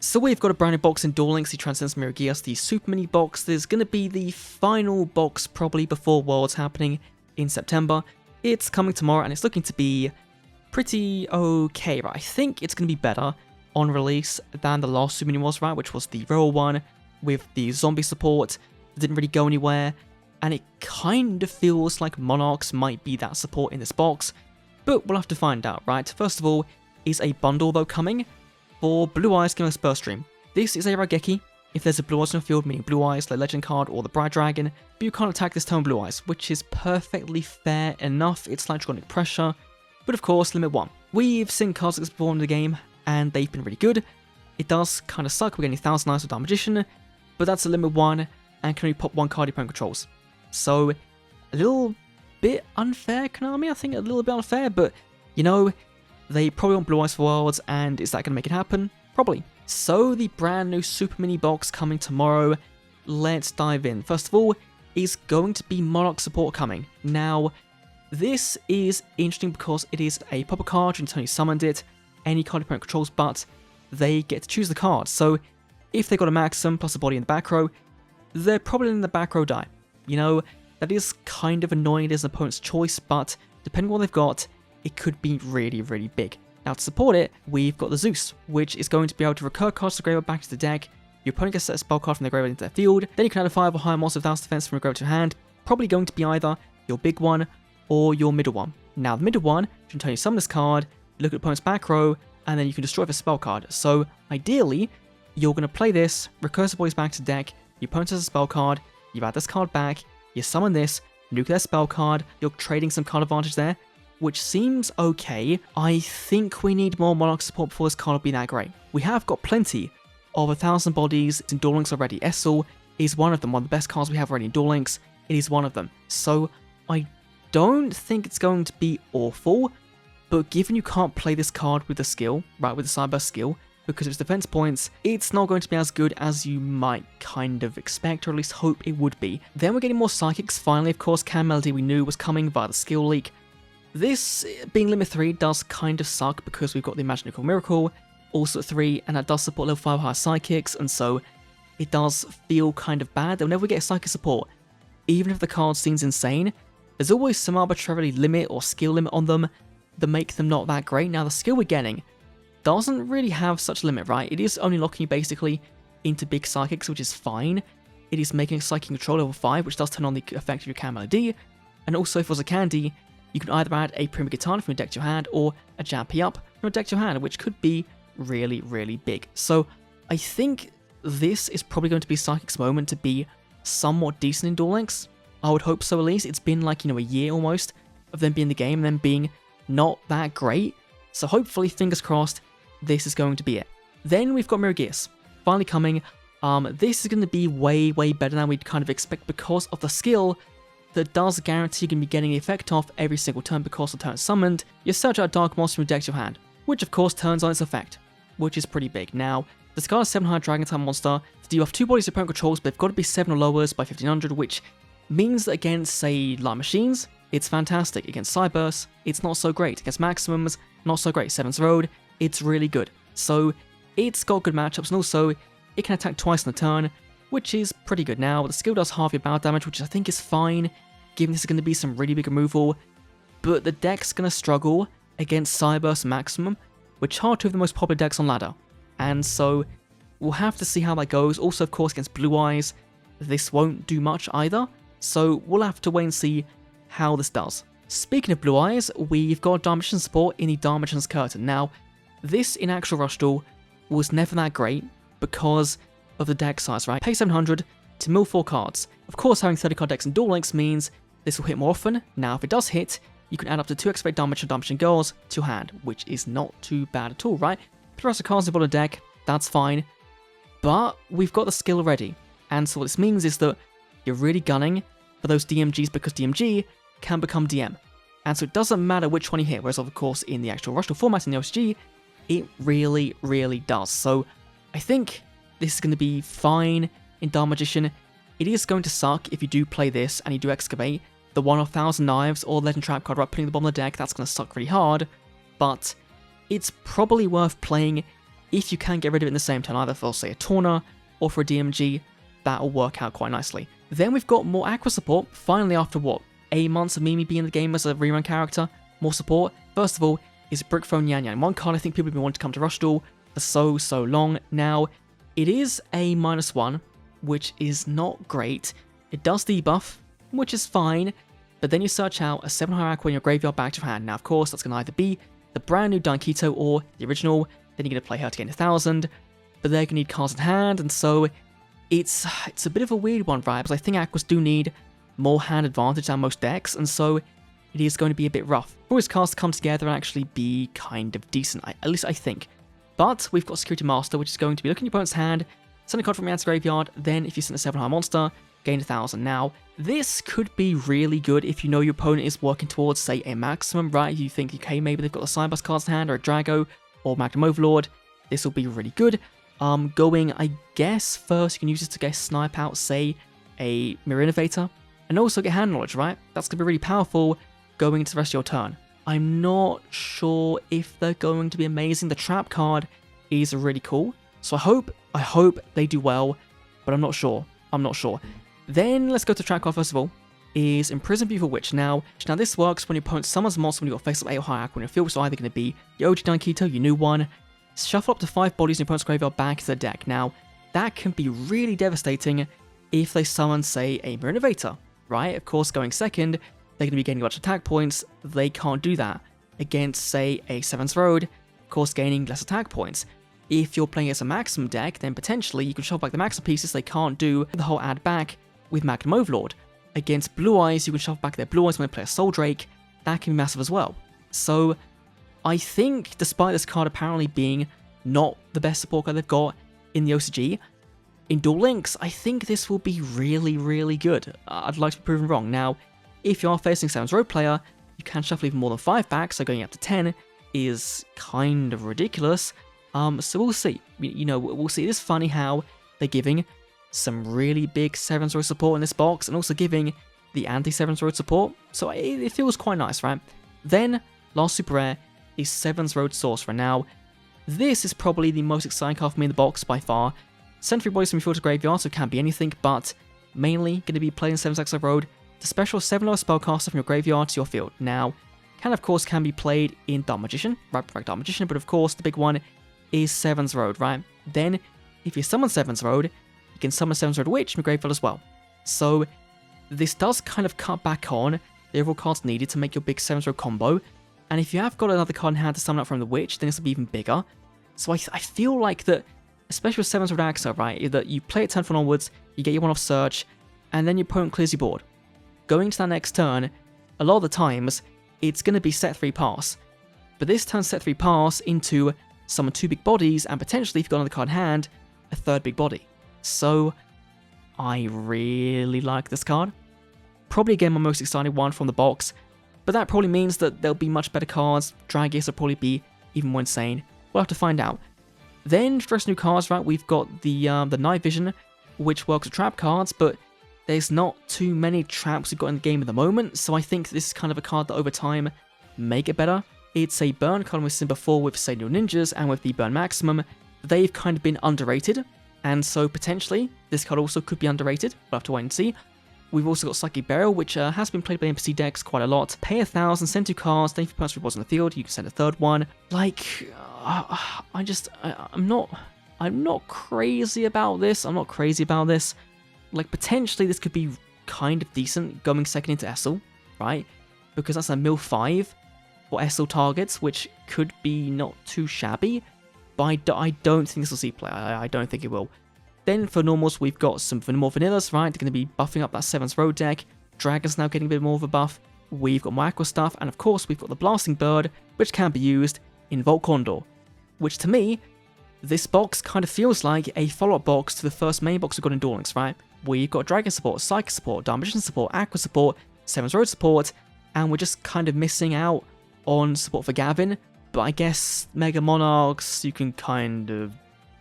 So we've got a brand new box in Duel Links, the Transcendence Miragias, the Super Mini box. There's going to be the final box probably before Worlds happening in September. It's coming tomorrow and it's looking to be pretty okay, right? I think it's going to be better on release than the last Super Mini was, right? Which was the real one with the zombie support that didn't really go anywhere. And it kind of feels like Monarchs might be that support in this box. But we'll have to find out, right? First of all, is a bundle though coming for Blue Eyes Giving us Burst Stream. This is a Raigeki. If there's a Blue Eyes in the field, meaning Blue Eyes, the Legend card, or the Bride Dragon, but you can't attack this turn Blue Eyes, which is perfectly fair enough. It's like Draconic Pressure, but of course, limit 1. We've seen cards like this before in the game, and they've been really good. It does kind of suck, we're getting 1000 Lives with Dark Magician, but that's a limit 1, and can only pop 1 card your opponent controls. So, a little bit unfair, Konami, I think a little bit unfair, but, you know, they probably want Blue Eyes for Worlds, and is that going to make it happen? Probably. So, the brand new Super Mini box coming tomorrow. Let's dive in. First of all, is going to be Monarch support coming. Now, this is interesting because it is a pop-up card, until you summoned it, any card your opponent controls, but they get to choose the card. So, if they got a Maxim plus a body in the back row, they're probably in the back row die. You know, that is kind of annoying as an opponent's choice, but depending on what they've got, it could be really, really big. Now to support it, we've got the Zeus, which is going to be able to recur cards to the graveyard back to the deck. Your opponent gets a spell card from their graveyard into their field, then you can add a 5 or higher monster with 1000 defense from your graveyard to your hand, probably going to be either your big one or your middle one. Now the middle one, you can tell you summon this card, look at the opponent's back row, and then you can destroy the spell card. So ideally, you're going to play this, recursive boys back to the deck, your opponent has a spell card, you add this card back, you summon this, nuke their spell card, you're trading some card advantage there, which seems okay. I think we need more Monarch support before this card will be that great. We have got plenty of 1000 bodies in Duel Links already. Essel is one of them, one of the best cards we have already in Duel Links. It is one of them. So I don't think it's going to be awful, but given you can't play this card with the skill, right, with the Cyberburst skill, because of its defense points, it's not going to be as good as you might kind of expect, or at least hope it would be. Then we're getting more Psychics. Finally, of course, Can Melody we knew was coming via the skill leak. This, being limit 3, does kind of suck because we've got the Magical Miracle, also at 3, and that does support level 5 higher Psychics, and so it does feel kind of bad. They'll never get Psychic support. Even if the card seems insane, there's always some arbitrary limit or skill limit on them that make them not that great. Now, the skill we're getting doesn't really have such limit, right? It is only locking you basically into big Psychics, which is fine. It is making a Psychic Control level 5, which does turn on the effect of your Can Melody, and also if it was a Candy, you can either add a Prima Guitar from your deck to your hand, or a Jampy Up from your deck to your hand, which could be really, really big. So I think this is probably going to be Psychic's moment to be somewhat decent in Duel Links. I would hope so at least. It's been like, you know, a year almost of them being in the game and them being not that great. So hopefully, fingers crossed, this is going to be it. Then we've got Miragias finally coming. This is going to be way, way better than we'd kind of expect because of the skill that does guarantee you're going to be getting the effect off every single turn because the turn summoned. You search out Dark Monster from your deck to your hand, which of course turns on its effect, which is pretty big. Now, the card is 7 high Dragon type monster. So you have 2 bodies your opponent controls, but they've got to be 7 or lowers by 1500, which means that against, say, Light Machines, it's fantastic. Against Cyberburst, it's not so great. Against Maximums, not so great. 7th Road, it's really good. So it's got good matchups, and also it can attack twice in a turn, which is pretty good. Now, the skill does half your battle damage, which I think is fine, given this is going to be some really big removal, but the deck's going to struggle against Cyberburst Maximum, which are 2 of the most popular decks on ladder, and so we'll have to see how that goes. Also, of course, against Blue Eyes, this won't do much either, so we'll have to wait and see how this does. Speaking of Blue Eyes, we've got Dark Magician support in the Dark Magician's Curtain. Now, this in actual Rush Duel was never that great because of the deck size, right? Pay 700 to mill 4 cards. Of course, having 30 card decks in Duel Links means this will hit more often. Now, if it does hit, you can add up to 2 expect damage and Dark Magician Girls to your hand, which is not too bad at all, right? Put the rest of cards in the deck, that's fine. But we've got the skill ready, and so what this means is that you're really gunning for those DMGs because DMG can become DM. And so it doesn't matter which one you hit, whereas of course in the actual Rush Duel format in the OCG, it really, really does. So I think this is going to be fine in Dark Magician. It is going to suck if you do play this and you do Excavate, the 1 of 1000 Knives or Legend Trap card right putting the bottom of the deck, that's going to suck really hard, but it's probably worth playing if you can get rid of it in the same turn, either for, say, a Torna or for a DMG, that'll work out quite nicely. Then we've got more Aqua support, finally after what, 8 months of Mimi being in the game as a rerun character, more support. First of all, is Brick Throne Yan Yan. One card I think people have been wanting to come to Rush Duel for so long. Now, it is a -1, which is not great. It does debuff, which is fine, but then you search out a 7 higher Aqua in your graveyard back to your hand. Now, of course, that's going to either be the brand new Dankito or the original, then you're going to play her to gain 1,000, but they're going to need cards in hand, and so it's a bit of a weird one, right? Because I think Aquas do need more hand advantage than most decks, and so it is going to be a bit rough for his cards to come together and actually be kind of decent, at least I think. But we've got Security Master, which is going to be looking at your opponent's hand, send a card from your hand's graveyard, then if you send a 7 higher monster, gain 1,000. Now, this could be really good if you know your opponent is working towards, say, a maximum, right? You think, okay, maybe they've got the Sidebus cards in hand, or a Drago, or Magnum Overlord. This will be really good. Going, I guess, first you can use this to get snipe out, say, a Mirror Innovator, and also get hand knowledge, right? That's going to be really powerful going into the rest of your turn. I'm not sure if they're going to be amazing. The Trap card is really cool, so I hope they do well, but I'm not sure. Then let's go to Trap card first of all, is Imprison Beautiful Witch. Now this works when your opponent summons a monster when you've got face up 8 or higher Aqua in your field, so either going to be your OG Dankito, your new one, shuffle up to 5 bodies in your opponent's graveyard back to the deck. Now, that can be really devastating if they summon, say, a Mirror Innovator, right? Of course, going second, they're going to be gaining a bunch of attack points. They can't do that against, say, a 7th Road, of course, gaining less attack points. If you're playing as a Maximum deck, then potentially you can shuffle back the Maximum pieces they can't do the whole add back with Magnum Overlord. Against Blue Eyes, you can shuffle back their Blue Eyes when they play a Soul Drake. That can be massive as well. So, I think, despite this card apparently being not the best support card they've got in the OCG, in Duel Links, I think this will be really, really good. I'd like to be proven wrong. Now, if you are facing 7th Road player, you can shuffle even more than 5 back, so going up to 10 is kind of ridiculous. So we'll see. You know, we'll see. It is funny how they're giving some really big 7th Road support in this box, and also giving the anti-7th Road support, so it feels quite nice, right? Then, last super rare is 7th Road Sorcerer. Now, this is probably the most exciting card for me in the box by far. Send 3 bodies from your field to graveyard, so it can be anything, but mainly going to be playing 7th Road to special 7 lower spellcaster from your graveyard to your field. Now, of course can be played in Dark Magician, right? Dark Magician, but of course the big one is 7th Road, right? Then, if you summon 7th Road, you can summon 7th Road Witch from your graveyard as well. So, this does kind of cut back on the overall cards needed to make your big 7th Road combo, and if you have got another card in hand to summon up from the Witch, then this will be even bigger. So I feel like that, especially with 7th Road Axa, right, that you play it turn 4 onwards, you get your 1-off search, and then your opponent clears your board. Going to that next turn, a lot of the times, it's going to be set 3 pass. But this turns set 3 pass into summon 2 big bodies, and potentially, if you've got another card in hand, a 3rd big body. So, I really like this card. Probably again my most exciting one from the box, but that probably means that there'll be much better cards. Miragias will probably be even more insane. We'll have to find out. Then, for new cards, right, we've got the Night Vision, which works with trap cards, but there's not too many traps we've got in the game at the moment, so I think this is kind of a card that over time may get better. It's a burn card we've seen before with, say, New Ninjas, and with the Burn Maximum, they've kind of been underrated, and so potentially this card also could be underrated. We'll have to wait and see. We've also got Psychic Burial, which has been played by NPC decks quite a lot. Pay 1,000, send 2 cards, then if your opponent's rewards on the field, you can send a 3rd one. Like, I'm not crazy about this. Like, potentially this could be kind of decent going second into Essel, right? Because that's a mill 5 for Essel targets, which could be not too shabby. But I don't think this will see play. I don't think it will. Then for normals, we've got some more vanillas, right? They're going to be buffing up that 7th Road deck. Dragon's now getting a bit more of a buff. We've got more Aqua stuff, and of course we've got the Blasting Bird, which can be used in Volt Condor. Which to me, this box kind of feels like a follow-up box to the first main box we've got in Duel Links, right? We've got Dragon support, Psychic support, Dark Magician support, Aqua support, 7th Road support, and we're just kind of missing out on support for Gavin. But I guess Mega Monarchs, you can kind of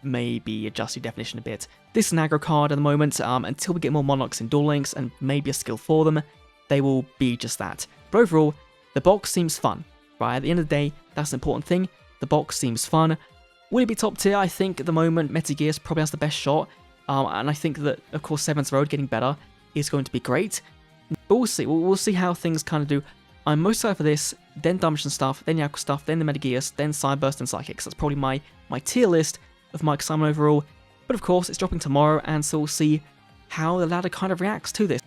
maybe adjust your definition a bit. This is an aggro card at the moment. Until we get more Monarchs in Duel Links and maybe a skill for them, they will be just that. But overall, the box seems fun, right? At the end of the day, that's an important thing. The box seems fun. Will it be top tier? I think at the moment Miragias probably has the best shot, and I think that, of course, 7th Road getting better is going to be great. But we'll see. We'll see how things kind of do. I'm most excited for this, then Dimension stuff, then the Aqua stuff, then the Miragias, then Cyburst and Psychics. That's probably my tier list of my excitement overall. But of course, it's dropping tomorrow, and so we'll see how the ladder kind of reacts to this.